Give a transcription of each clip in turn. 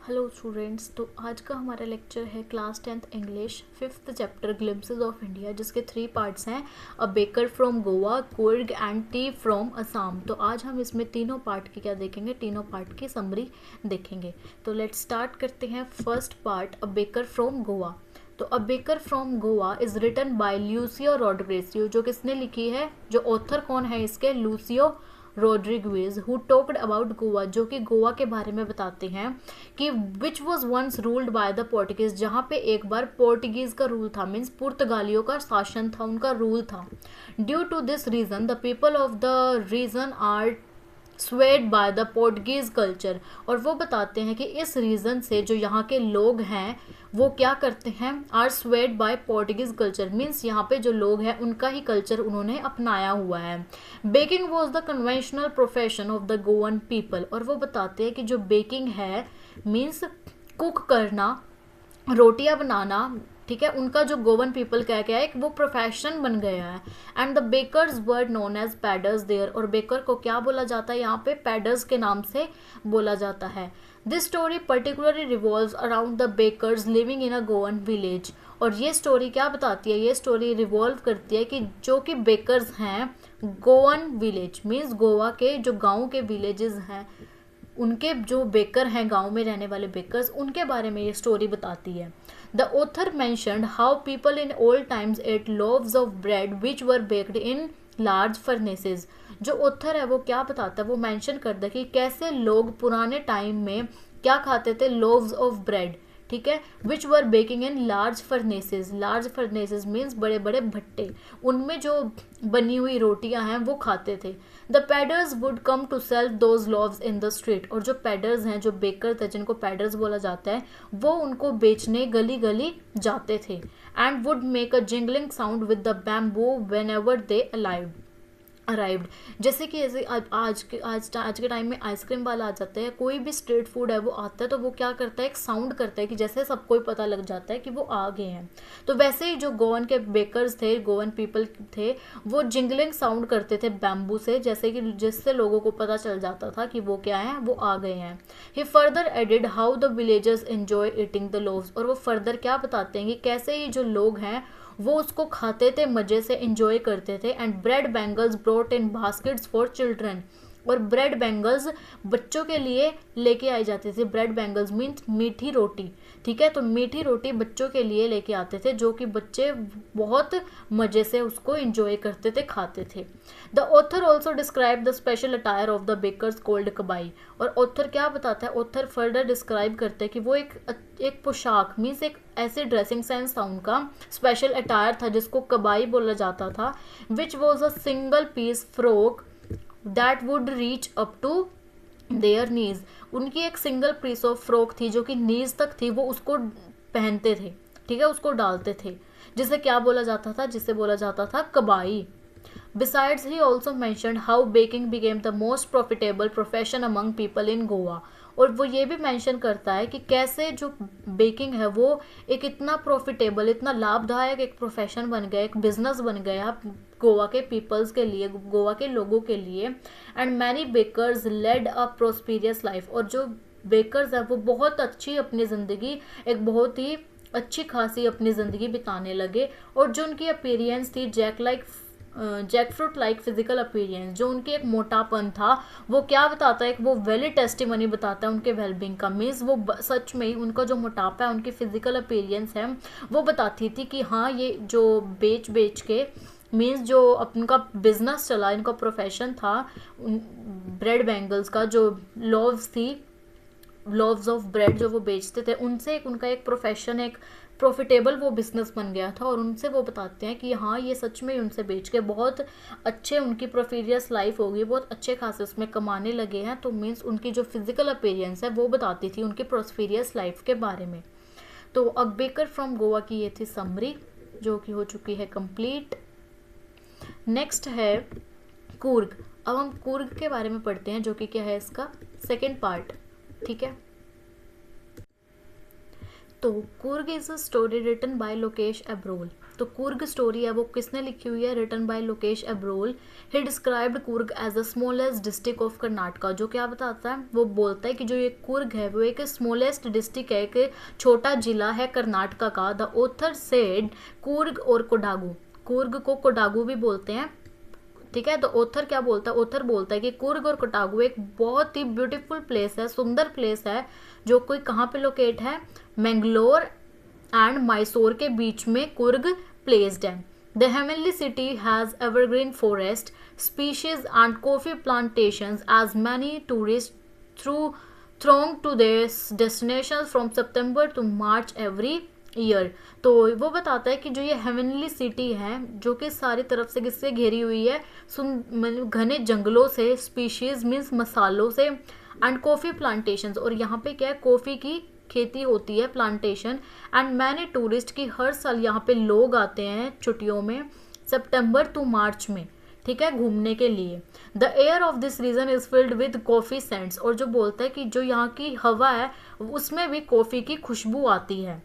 Hello students. तो आज का हमारा लेक्चर है class 10th English 5th chapter glimpses of India, जिसके 3 पार्ट्स हैं, अ baker from Goa, Coorg and T from Assam. तो आज हम इसमें तीनों पार्ट की क्या देखेंगे, तीनों पार्ट की समरी देखेंगे। तो लेट्स स्टार्ट करते हैं first part, a baker from Goa. तो a baker from Goa is written by Lucio Rodrigues. जो किसने लिखी है, जो ऑथर कौन है इसके, Lucio Rodrigues, who talked about Goa, जो कि गोवा के बारे में बताते हैं कि which was once ruled by the Portuguese, जहाँ पे एक बार पोर्टुगीज का रूल था, मीन्स पुर्तगालियों का शासन था, उनका रूल था। Due to this reason the people of the region are swayed by the Portuguese culture. और वो बताते हैं कि इस रीज़न से जो यहाँ के लोग हैं वो क्या करते हैं, are swayed by Portuguese culture, means यहाँ पे जो लोग हैं उनका ही कल्चर उन्होंने अपनाया हुआ है। Baking was the conventional profession of the Goan people. और वो बताते हैं कि जो बेकिंग है, मीन्स कुक करना, रोटियां बनाना, ठीक है, उनका जो गोवन पीपल क्या क्या है, वो प्रोफेशन बन गया है। And the bakers were known as paders there. और बेकर को क्या बोला जाता है यहाँ पे, पैडर्स के नाम से बोला जाता है। This story particularly revolves around the bakers living in a Goan village. और ये स्टोरी क्या बताती है, ये स्टोरी रिवॉल्व करती है कि जो कि बेकर्स हैं गोवन विलेज, मीन्स गोवा के जो गाँव के विलेजेस हैं, उनके जो बेकर हैं, गांव में रहने वाले बेकर्स, उनके बारे में ये स्टोरी बताती है। The author mentioned how people in old times ate loaves of bread which were baked in large furnaces. जो ऑथर है वो क्या बताता है, वो मेंशन करता है कि कैसे लोग पुराने टाइम में क्या खाते थे, लोव्स ऑफ ब्रेड, ठीक है, which were baking in large furnaces. Large furnaces means बड़े बड़े भट्टे, उनमें जो बनी हुई रोटियां हैं वो खाते थे। The paders would come to sell those loaves in the street. और जो पैडर्स हैं, जो बेकर थे, जिनको पैडर्स बोला जाता है, वो उनको बेचने गली गली जाते थे। And would make a jingling sound with the bamboo when ever they arrived. जैसे कि ऐसे आज के टाइम में आइसक्रीम वाला आ जाता है, कोई भी स्ट्रीट फूड है वो आता है, तो वो क्या करता है, एक साउंड करता है कि जैसे सबको ही पता लग जाता है कि वो आ गए हैं। तो वैसे ही जो गोवन के बेकर्स थे, गोवन पीपल थे, वो जिंगलिंग साउंड करते थे बैम्बू से, जैसे कि जिससे लोगों को पता चल जाता था कि वो क्या है, वो आ गए हैं। He further added how the villagers enjoy eating the loaves. और वो फर्दर क्या बताते हैं कि कैसे ही जो लोग हैं वो उसको खाते थे, मजे से एंजॉय करते थे। And bread bangles brought in baskets for children. और ब्रेड बैंगल्स बच्चों के लिए लेके आई जाती थी। ब्रेड बैंगल्स मीन्स मीठी रोटी, ठीक है, तो मीठी रोटी बच्चों के लिए लेके आते थे, जो कि बच्चे बहुत मजे से उसको एंजॉय करते थे, खाते थे। The author also describe the special attire of the bakers called kabai. और ऑथर क्या बताता है, ऑथर फर्दर डिस्क्राइब करते हैं कि वो एक पोशाक, मीन्स एक ऐसे ड्रेसिंग सेंस था उनका, स्पेशल अटायर था जिसको कबाई बोला जाता था, which was a single piece frock that would reach up to their knees. उनकी एक सिंगल पीस ऑफ फ्रॉक थी जो कि नीज तक थी, वो उसको पहनते थे, ठीक है, उसको डालते थे, जिसे क्या बोला जाता था, जिसे बोला जाता था कबाई। Besides, he also mentioned how baking became the most profitable profession among people in Goa. और वो ये भी मेंशन करता है कि कैसे जो बेकिंग है वो एक इतना प्रॉफिटेबल, इतना लाभदायक एक प्रोफेशन बन गया, एक बिजनेस बन गया गोवा के पीपल्स के लिए, गोवा के लोगों के लिए। And many bakers led a prosperous life. और जो बेकर्स हैं वो बहुत अच्छी अपनी ज़िंदगी, एक बहुत ही अच्छी खासी अपनी ज़िंदगी बिताने लगे। और जो उनकी अपीरियंस थी jackfruit like physical appearance, जो उनके एक मोटापन था, वो क्या बताता है, वो वैलिड टेस्टिमनी बताता है उनके वेलबींग का। मीन्स वो सच में ही उनका जो मोटापा है, उनकी फिजिकल अपीरियंस है, वो बताती थी कि हाँ, ये जो बेच के, मीन्स जो उनका बिजनेस चला, इनका प्रोफेशन था ब्रेड बैंगल्स का, जो लोव्स ऑफ ब्रेड जो वो बेचते थे, उनसे उनका एक प्रोफेशन, एक प्रॉफिटेबल वो बिजनेस बन गया था। और उनसे वो बताते हैं कि हाँ, ये सच में उनसे बेच के बहुत अच्छे, उनकी प्रोफीरियस लाइफ होगी, बहुत अच्छे खासे उसमें कमाने लगे हैं। तो मीन्स उनकी जो फिजिकल अपीयरेंस है वो बताती थी उनकी प्रोस्पीरियस लाइफ के बारे में। तो अ बेकर फ्रॉम गोवा की ये थी समरी, जो कि हो चुकी है कंप्लीट। नेक्स्ट है कूर्ग। अब हम कूर्ग के बारे में पढ़ते हैं, जो कि क्या है, इसका सेकेंड पार्ट, ठीक है। तो Coorg is a story written by Lokesh Abrol. तो कुर्ग स्टोरी है वो किसने लिखी हुई है, written by Lokesh Abrol. He described Coorg as the smallest district of Karnataka, जो क्या बताता है, वो बोलता है कि जो ये कुर्ग है वो एक स्मॉलेस्ट डिस्ट्रिक्ट है, एक छोटा जिला है कर्नाटका का। द ऑथर सेड कुर्ग और कोडागू, कुर्ग को कोडागू भी बोलते हैं, ठीक है। तो ऑथर क्या बोलता है, ऑथर बोलता है कि कुर्ग और कोडागू एक बहुत ही ब्यूटीफुल प्लेस है, सुंदर प्लेस है, जो कोई कहाँ पे लोकेट है, मैंगलोर एंड मैसूर के बीच में कुर्ग प्लेस्ड है। The heavenly city has evergreen forest species and coffee plantations as many tourist throng to this destinations from September to March every year. तो वो बताता है कि जो ये हेवनली सिटी है जो कि सारी तरफ से किससे घेरी हुई है, घने जंगलों से, स्पीशीज मीन्स मसालों से, एंड कॉफ़ी प्लांटेशंस, और यहाँ पे क्या है, कॉफ़ी की खेती होती है, प्लांटेशन, एंड मैनी टूरिस्ट की हर साल यहाँ पे लोग आते हैं छुट्टियों में, सितंबर टू मार्च में, ठीक है, घूमने के लिए। The air of this region is filled with coffee scents, और जो बोलता है कि जो यहाँ की हवा है उसमें भी कॉफ़ी की खुशबू आती है।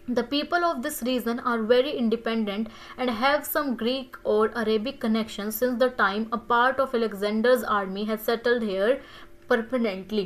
The people of this region are very independent and have some Greek or Arabic connections since the time a part of Alexander's army has settled here permanently।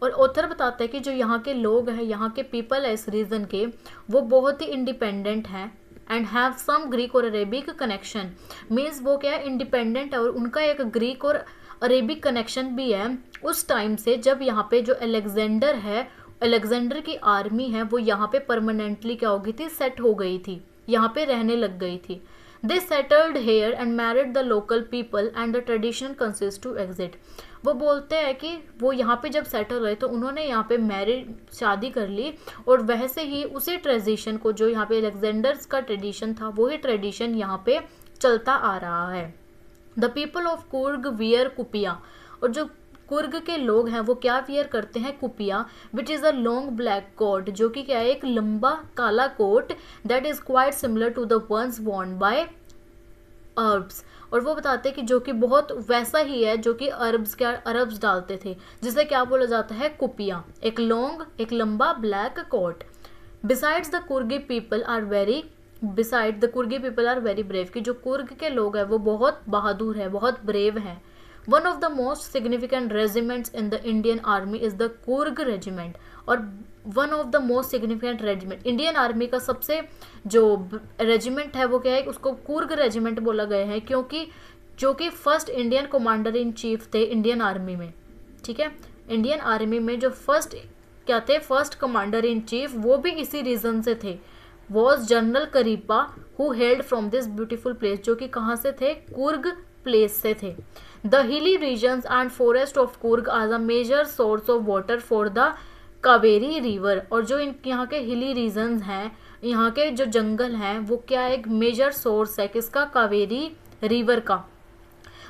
और ऑथर बताता है कि जो यहाँ के लोग हैं, यहाँ के पीपल है इस रीजन के, वो बहुत ही इंडिपेंडेंट हैं एंड हैव सम ग्रीक और अरेबिक कनेक्शन, मीन्स वो क्या है, इंडिपेंडेंट है और उनका एक ग्रीक और अरेबिक कनेक्शन भी है उस टाइम से जब यहाँ पे जो अलेक्जेंडर है, अलेक्जेंडर की आर्मी है, वो यहाँ पे परमानेंटली क्या हो गई थी, सेट हो गई थी, यहाँ पे रहने लग गई थी। They settled here and married the local people and the tradition consist to exist. वो बोलते हैं कि वो यहाँ पे जब सेटल हुए तो उन्होंने यहाँ पे मैरिड, शादी कर ली, और वैसे ही उसी ट्रेडिशन को, जो यहाँ पे अलेक्जेंडर्स का ट्रेडिशन था, वही ट्रेडिशन यहाँ पे चलता आ रहा है। The people of Coorg wear kuppia, और जो कुर्ग के लोग हैं वो क्या वियर करते हैं, kuppia, which is a long black coat, जो कि क्या है, एक लंबा काला कोट, that is quite similar to the ones worn by Arabs. और वो बताते हैं कि जो कि बहुत वैसा ही है जो कि अरब्स डालते थे, जिसे क्या बोला जाता है, कुपिया, एक लॉन्ग, एक लंबा black coat. Besides the Coorgi people are very brave, कि जो कुर्ग के लोग हैं वो बहुत बहादुर है, बहुत ब्रेव हैं। One of the most significant regiments in the Indian Army is the Kurg regiment, और one of the most significant regiment, Indian army का सबसे जो रेजिमेंट है वो क्या है, उसको कुर्ग रेजिमेंट बोला गया है, क्योंकि जो कि first Indian commander in chief थे इंडियन आर्मी में, ठीक है, इंडियन आर्मी में जो फर्स्ट क्या थे, फर्स्ट कमांडर इन चीफ, वो भी इसी रीजन से थे, was General Cariappa who hailed from this beautiful place, जो कि कहाँ से थे, कुर्ग प्लेस से थे। The hilly regions and forest of Coorg are the major source of water for the Kaveri river, और जो यहाँ के हिली रीजन्स हैं, यहाँ के जो जंगल हैं, वो क्या एक मेजर सोर्स है किसका, कावेरी रिवर का,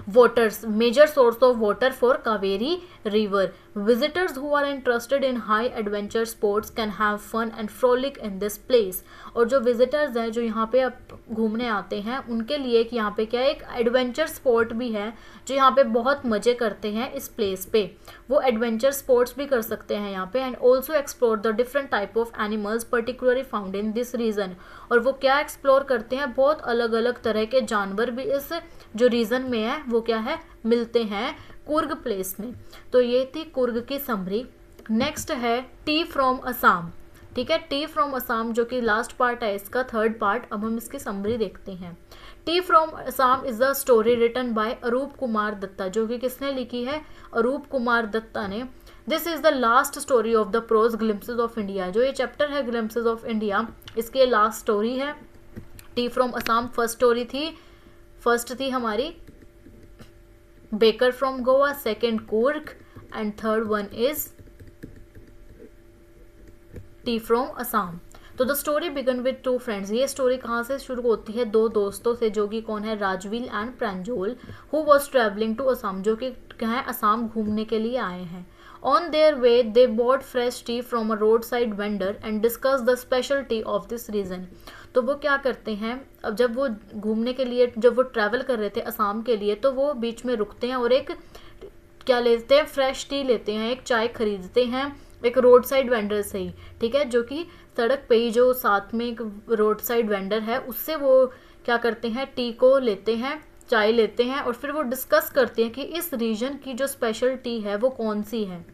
waters, major source of water for Kaveri river. Visitors who are interested in high adventure sports can have fun and frolic in this place. और जो visitors हैं जो यहाँ पे अब घूमने आते हैं उनके लिए कि यहाँ पे क्या एक एडवेंचर स्पोर्ट भी है, जो यहाँ पे बहुत मज़े करते हैं इस प्लेस पे, वो एडवेंचर स्पोर्ट्स भी कर सकते हैं यहाँ पे, and also explore the different type of animals particularly found in this region. और वो क्या एक्सप्लोर करते हैं, बहुत अलग अलग तरह के जानवर भी इस जो रीजन में है वो क्या है, मिलते हैं कुर्ग प्लेस में। तो ये थी कुर्ग की समरी। नेक्स्ट है टी फ्रॉम असम, ठीक है, टी फ्रॉम असम जो कि लास्ट पार्ट है इसका, थर्ड पार्ट। अब हम इसकी समरी देखते हैं। Tea from Assam is the story written by Arup Kumar Datta, जो कि किसने लिखी है, अरूप कुमार दत्ता ने। This is the last story of the prose glimpses of India, जो ये चैप्टर है ग्लिम्पसेस ऑफ इंडिया, इसकी लास्ट स्टोरी है। टी फ्रॉम असम फर्स्ट थी हमारी baker from Goa, second Coorg, and third one is tea from Assam. तो the story began with to friends, ये story कहाँ से शुरू होती है, दो दोस्तों से, जो कि कौन है, Rajvir and Pranjol, who was travelling to Assam, जो कि क्या है, असम घूमने के लिए आए हैं। On their way they bought fresh tea from a road side vendor and discuss the speciality of this region. तो वो क्या करते हैं, अब जब वो घूमने के लिए, जब वो ट्रैवल कर रहे थे असम के लिए, तो वो बीच में रुकते हैं और एक क्या लेते हैं, फ्रेश टी लेते हैं, एक चाय खरीदते हैं एक रोड साइड वेंडर से ही, ठीक है, जो कि सड़क पे ही जो साथ में एक रोड साइड वेंडर है उससे वो क्या करते हैं, टी को लेते हैं, चाय लेते हैं और फिर वो डिस्कस करते हैं कि इस रीजन की जो स्पेशल टी है वो कौन सी है।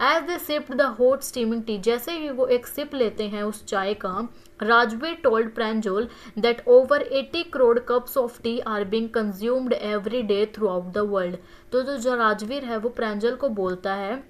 As they sipped the hot steaming tea, जैसे ही वो एक सिप लेते हैं उस चाय का, Rajvir told Pranjol that over 80 crore cups of tea are being consumed every day throughout the world. तो जो राजवीर है वो प्रैंजल को बोलता है,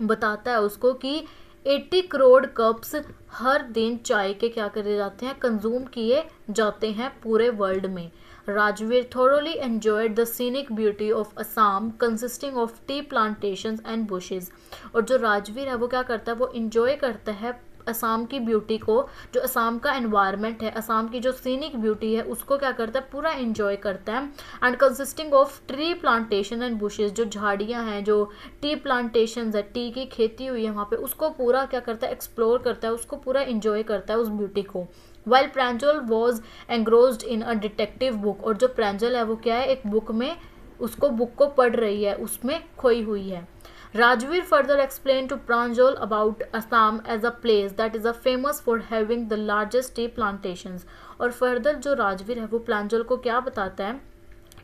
बताता है उसको कि 80 करोड़ कप्स हर दिन चाय के क्या करे जाते हैं, कंज्यूम किए जाते हैं पूरे वर्ल्ड में। Rajveer thoroughly enjoyed the scenic beauty of Assam consisting of tea plantations and bushes। और जो राजवीर है वो क्या करता है, वो इंजॉय करता है असम की ब्यूटी को, जो असम का एनवायरनमेंट है, असम की जो सीनिक ब्यूटी है उसको क्या करता है, पूरा इंजॉय करता है। And consisting of tree plantation and bushes, जो झाड़ियाँ हैं, जो टी प्लांटेशन है, टी की खेती हुई है वहाँ पे, उसको पूरा क्या करता है, एक्सप्लोर करता है, उसको पूरा इंजॉय करता है उस ब्यूटी को। While Pranjol was engrossed in a detective book, और जो प्रैंजल है वो क्या है, एक बुक में उसको बुक को पढ़ रही है, उसमें खोई हुई है। Rajveer further explained to Pranjal about Assam as a place that is famous for having the largest tea plantations। और फर्दर जो राजवीर है वो प्रांजल को क्या बताता है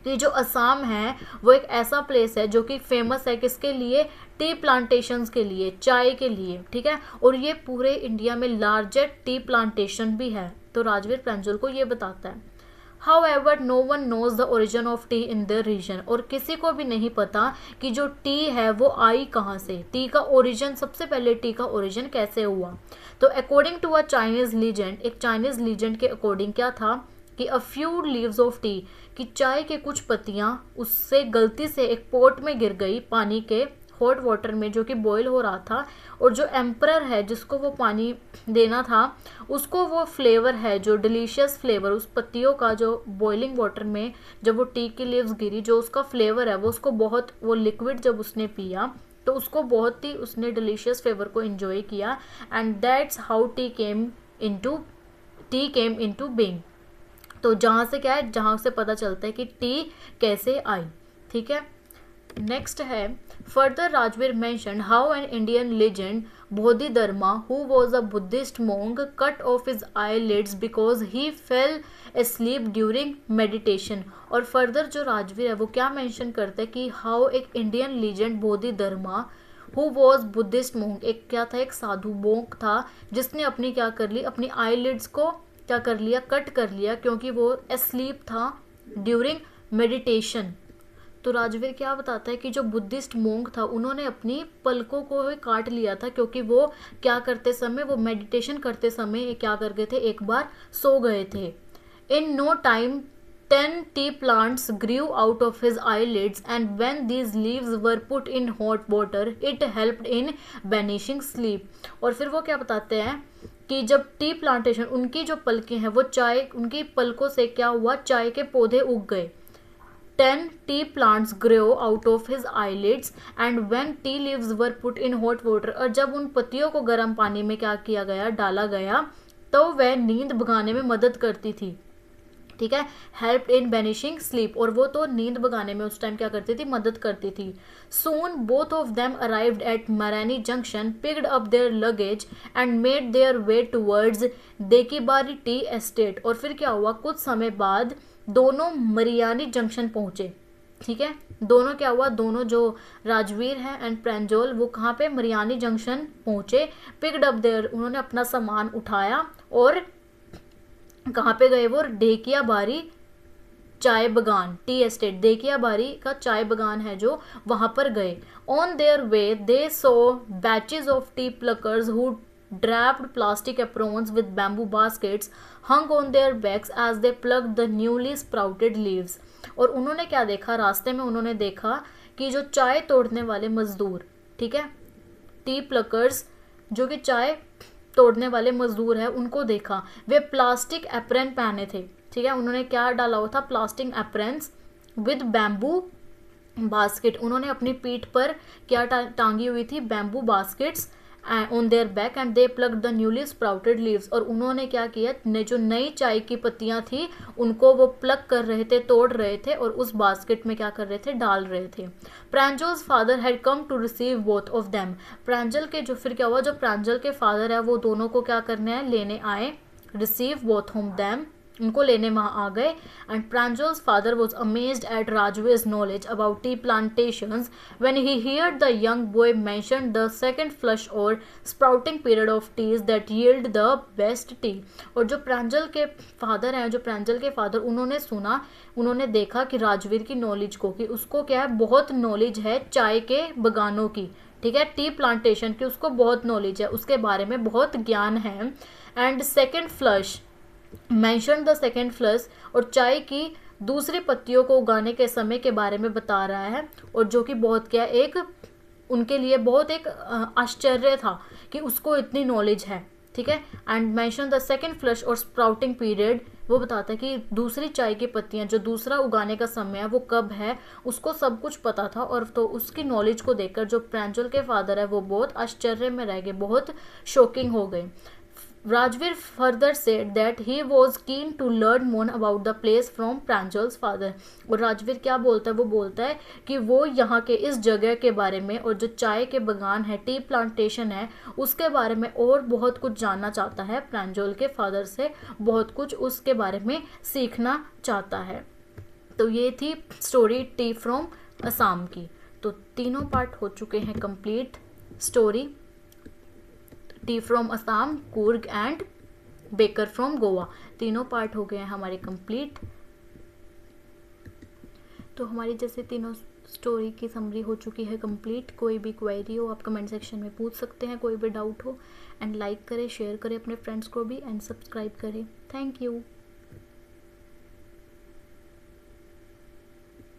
कि जो असम है वो एक ऐसा प्लेस है जो कि फेमस है किसके लिए, टी प्लांटेशंस के लिए, चाय के लिए, ठीक है, और ये पूरे इंडिया में लार्जेस्ट टी प्लांटेशन भी है। तो राजवीर प्रांजल को ये बताता है। However, no one knows the origin of tea in their region। और किसी को भी नहीं पता कि जो टी है वो आई कहाँ से, टी का ओरिजिन, सबसे पहले टी का ओरिजिन कैसे हुआ। तो according to a Chinese legend, एक चाइनीज लीजेंड के अकॉर्डिंग क्या था कि a few leaves of tea, कि चाय के कुछ पत्तियाँ उससे गलती से एक पॉट में गिर गई, पानी के हॉट वाटर में जो कि बॉयल हो रहा था, और जो एम्परर है जिसको वो पानी देना था उसको वो फ्लेवर है, जो डिलीशियस फ्लेवर उस पत्तियों का, जो बॉइलिंग वाटर में जब वो टी की लीव्स गिरी, जो उसका फ्लेवर है वो उसको बहुत, वो लिक्विड जब उसने पिया तो उसको बहुत ही उसने डिलीशियस फ्लेवर को एंजॉय किया। And that's how T came into being. तो जहाँ से क्या है, जहाँ से पता चलता है कि टी कैसे आई, ठीक है। नेक्स्ट है, further Rajvir mention how an Indian legend Bodhidharma who was a Buddhist monk cut off his eyelids because he fell asleep during meditation. और फर्दर जो राजवीर है वो क्या मेंशन करता है कि हाउ एक Indian legend Bodhidharma who was Buddhist monk, एक क्या था, एक साधु मोंग था जिसने अपनी क्या कर ली, अपनी eyelids को क्या कर लिया, कट कर लिया, क्योंकि वो asleep था ड्यूरिंग मेडिटेशन। तो राजवीर क्या बताता है कि जो बुद्धिस्ट मोंग था उन्होंने अपनी पलकों को ही काट लिया था, क्योंकि वो क्या करते समय, वो मेडिटेशन करते समय क्या कर गए थे, एक बार सो गए थे। In no time 10 tea plants grew out of his eyelids and when these leaves were put in hot water it helped in banishing sleep। और फिर वो क्या बताते हैं कि जब टी प्लांटेशन, उनकी जो पलकें हैं वो चाय, उनकी पलकों से क्या हुआ, चाय के पौधे उग गए। 10 tea plants grew out of his eyelids and when tea leaves were put in hot water, और जब उन पत्तियों को गर्म पानी में क्या किया गया, डाला गया, तो वह नींद भगाने में मदद करती थी, ठीक है, हेल्प इन बेनिशिंग स्लीप, और वो तो नींद भगाने में उस टाइम क्या करती थी, मदद करती थी। Soon both of them arrived at Mariani junction, picked up their luggage and made their way towards Dhekiabari tea estate. और फिर क्या हुआ, कुछ समय बाद दोनों मरियानी जंक्शन पहुंचे, ठीक है, दोनों क्या हुआ, दोनों जो राजवीर हैं एंड प्रैंजल वो कहाँ पे, मरियानी जंक्शन पहुंचे। पिक्ड अप देयर, उन्होंने अपना सामान उठाया और कहाँ पे गए, वो डेकिया बारी चाय बगान, टी एस्टेट, देखिया बारी का चाय बगान है जो, वहाँ पर गए। On their way they saw batches of tea pluckers who draped plastic aprons with bamboo baskets hung on their backs as they pluck the newly sprouted leaves. और उन्होंने क्या देखा, रास्ते में उन्होंने देखा कि जो चाय तोड़ने वाले मजदूर, ठीक है, टी प्लकर्स जो कि चाय तोड़ने वाले मजदूर है, उनको देखा, वे प्लास्टिक एप्रन पहने थे, ठीक है, उन्होंने क्या डाला हुआ था, plastic aprons with bamboo basket, उन्होंने अपनी पीठ पर क्या टांगी हुई थी, bamboo baskets, on their back and they pluck the newly sprouted leaves, और उन्होंने क्या किया, जो नई चाय की पत्तियां थी उनको वो प्लग कर रहे थे, तोड़ रहे थे और उस बास्केट में क्या कर रहे थे, डाल रहे थे। Pranjol's father had come to receive both of them, Pranjol के जो फिर क्या हुआ, जो प्रांजल के फादर है वो दोनों को क्या करने आए, लेने आए, रिसीव बोथ होम देम, उनको लेने वहाँ आ गए। And Pranjol's father was amazed at Rajvir's knowledge about tea plantations when he heard the young boy mention the second flush or sprouting period of teas that yield the best tea. और जो प्रांजल के father हैं, जो प्रांजल के फादर, उन्होंने सुना, उन्होंने देखा कि राजवीर की नॉलेज को, कि उसको क्या है, बहुत नॉलेज है चाय के बगानों की, ठीक है, टी प्लांटेशन की उसको बहुत नॉलेज है, उसके बारे में बहुत ज्ञान है। And second flush mention the second flush, और चाय की दूसरी पत्तियों को उगाने के समय के बारे में बता रहा है, और जो कि बहुत क्या एक उनके लिए बहुत एक आश्चर्य था कि उसको इतनी नॉलेज है, ठीक है। And mention the second flush or sprouting period, वो बताता है कि दूसरी चाय की पत्तियां, जो दूसरा उगाने का समय है वो कब है, उसको सब कुछ पता था। और तो उसकी नॉलेज को देखकर जो प्रांजल के फादर है वो बहुत आश्चर्य में रह गए, बहुत शॉकिंग हो गए। Rajveer further said that he was keen to learn more about the place from Pranjal's father। और राजवीर क्या बोलता है, वो बोलता है कि वो यहाँ के इस जगह के बारे में और जो चाय के बागान है, टी प्लांटेशन है, उसके बारे में और बहुत कुछ जानना चाहता है, प्रांजल के फादर से बहुत कुछ उसके बारे में सीखना चाहता है। तो ये थी स्टोरी टी फ्रॉम असम की। तो तीनों पार्ट हो चुके हैं complete. Story T from Assam, Coorg and baker from Goa, तीनों पार्ट हो गए हैं हमारे कंप्लीट। तो हमारी जैसे तीनों स्टोरी की समरी हो चुकी है कंप्लीट। कोई भी क्वेरी हो आप कमेंट सेक्शन में पूछ सकते हैं, कोई भी डाउट हो। एंड लाइक करें, शेयर करें अपने फ्रेंड्स को भी, एंड सब्सक्राइब करें। Thank you.